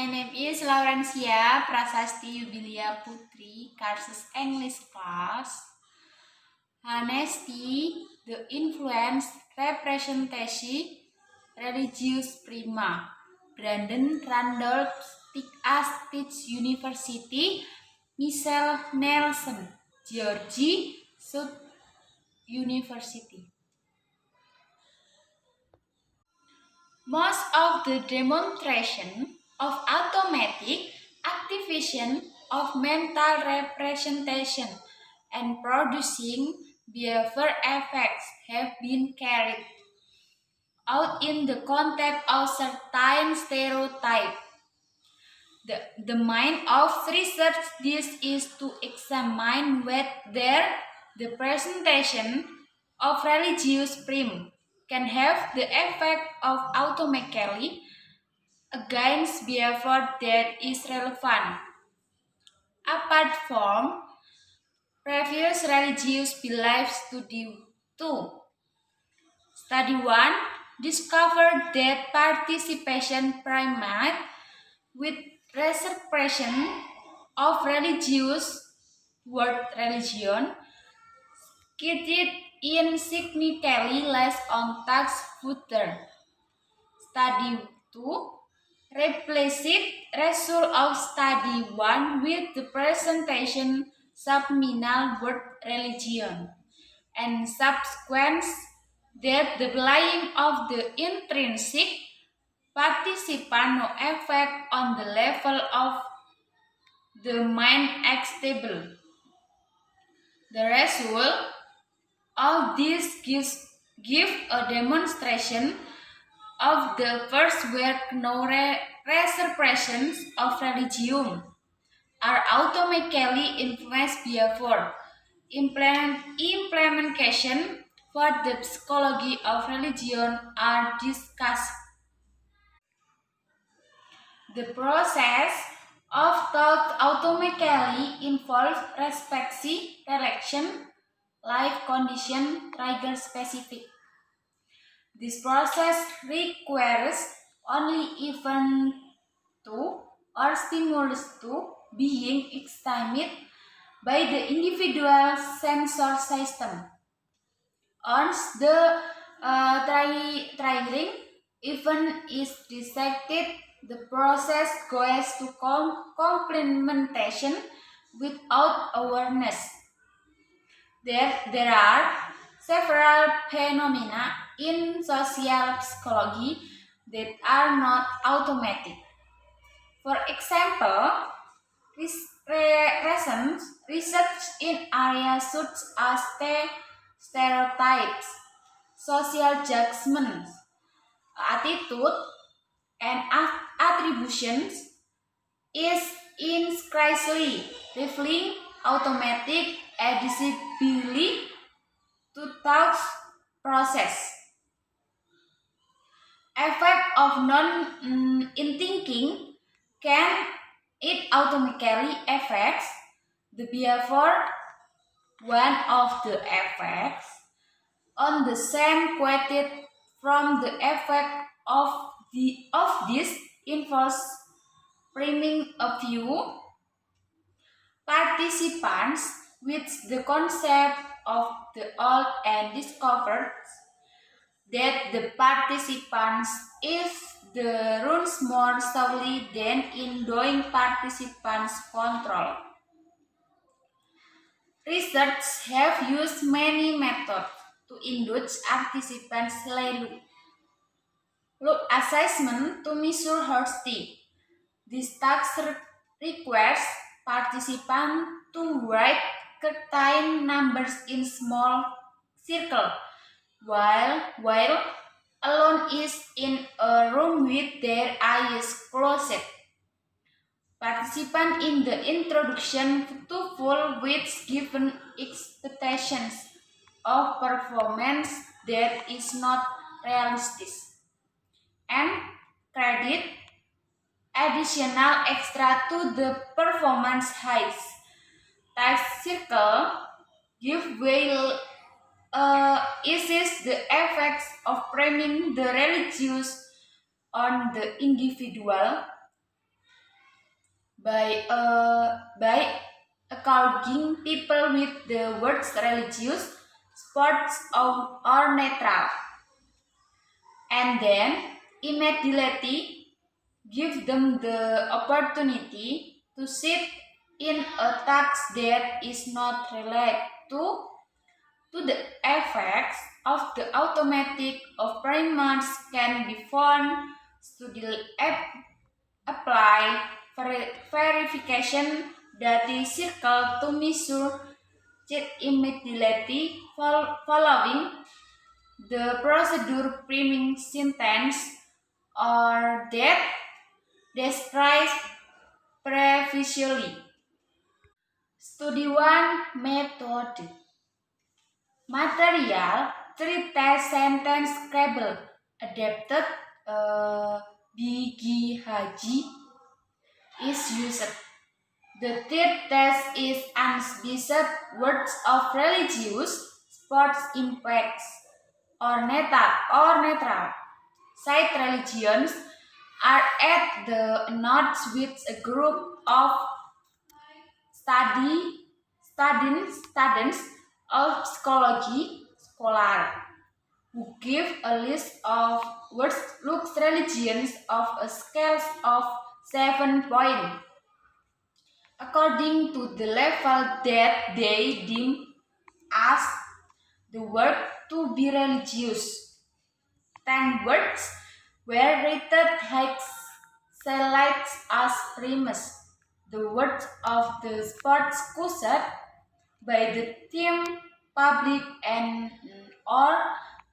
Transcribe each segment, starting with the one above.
My name is Laurencia Prasasti Yubilia Putri, Cursus English class. Honesty, the influence, representation, religious prima. Brandon Randolph Teach University, Michelle Nelson, Georgie South University. Most of the demonstration of automatic activation of mental representation and producing behavior effects have been carried out in the context of certain stereotype. The mind of research this is to examine whether the presentation of religious prime can have the effect of automatically against behavior that is relevant. Apart from previous religious beliefs study 2. Study 1 discovered that participation primate with reservation of religious word religion skitted in significantly less on tax footer. Study 2 replaced result of study 1 with the presentation subminal word religion and subsequent that the belying of the intrinsic participant no effect on the level of the mind stable. The result of this give a demonstration of the first where no reservations of religion are automatically influenced behavior. Implementation for the psychology of religion are discussed. The process of thought automatically involves respective relation, life condition, trigger specific. This process requires only event to or stimulus to being examined by the individual sensor system. Once the triggering event is detected, the process goes to complementation without awareness. There are several phenomena in social psychology that are not automatic. For example, recent research in areas such as stereotypes, social judgments, attitude, and attributions is increasingly revealing automatic adaptability to thought process. Effect of in thinking can it automatically affects the behavior. One of the effects on the same quoted from the effect of this involves priming a few participants with the concept of the old and discovered that the participants if the runs more slowly than in doing participants control. Researchers have used many methods to induce participants look assessment to measure honesty. This task requires participants to write certain numbers in small circle while alone is in a room with their eyes closed. Participants in the introduction to full with given expectations of performance that is not realistic and credit additional extra to the performance heights. Task circle give way is the effects of framing the religious on the individual by according people with the words religious, sports, or neutral, and then immediately give them the opportunity to sit in a task that is not related to the effects of the automatic operators can be found to the apply verification that is circle to measure it immediately following the procedure priming sentence or that described previously. Study 1 method. Material 3 test sentence Scrabble adapted Bigi Haji is used. The third test is unspecified words of religious, sports impacts, or neutral. Side religions are at the notes with a group of students of psychology scholar who give a list of words looks religions of a scale of 7 points according to the level that they deem as the word to be religious. 10 words were rated highlights as premise. The words of the sports caused by the team, public, and or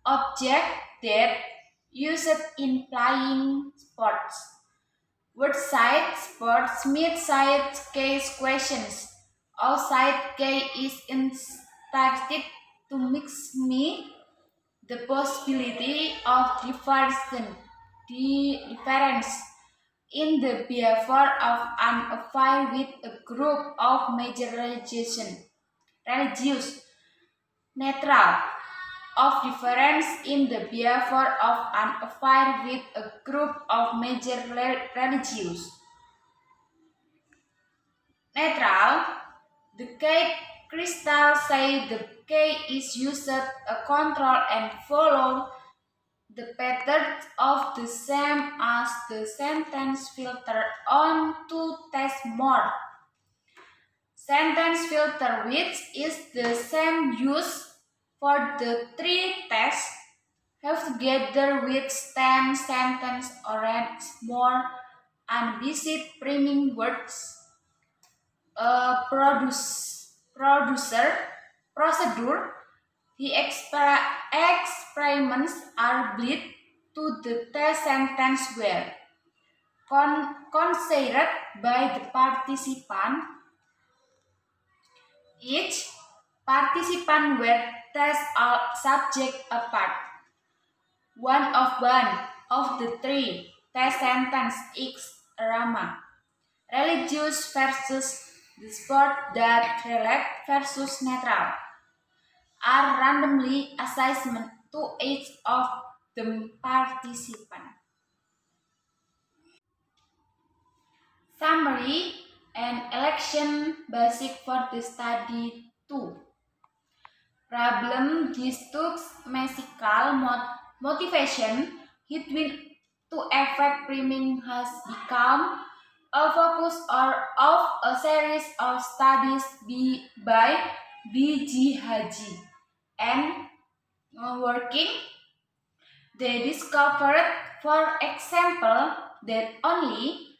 object that used in playing sports. Word side sports mid-side case questions. Outside K is instructed to mix me the possibility of difference in the behavior of an affair with a group of major religious, neutral, of difference in the behavior of an affair with a group of major religious. Neutral, the K crystal say the K is used a control and follow the pattern of the same as the sentence filter on to test more. Sentence filter which is the same use for the 3 tests have together with 10 sentence or more unvisit priming words producer procedure. The experiments are built to the test sentence were considered by the participant. Each participant were test subject apart. One of the 3 test sentence is Rama. Religious versus the sport that relate versus neutral are randomly assigned to each of the participants. Summary and election basic for the study 2. Problem discuss musical motivation between to effect priming has become a focus of a series of studies by B.G. Haji and working. They discovered, for example, that only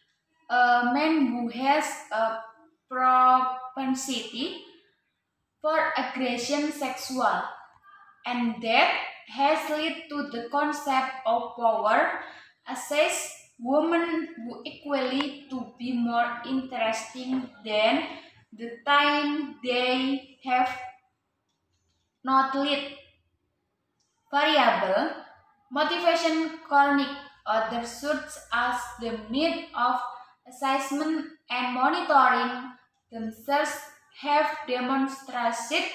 a man who has a propensity for aggression sexual and that has led to the concept of power assess women who equally to be more interesting than the time they have not lead variable motivation chronic other suits as the need of assessment and monitoring themselves have demonstrated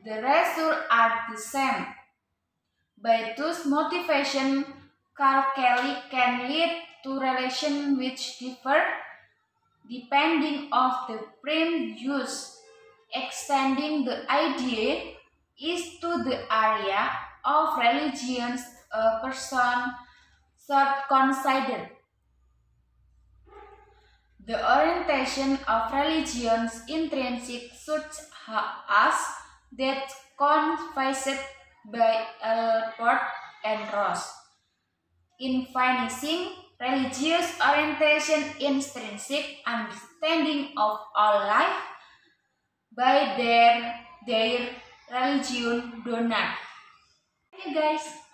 the results are the same. By those motivation, Carl Kelly can lead to relations which differ depending of the prime use, extending the idea is to the area of religions a person should consider. The orientation of religions intrinsic such as that confessed by Albert and Ross. In finishing, religious orientation intrinsic understanding of all life by their religion do not. Okay guys.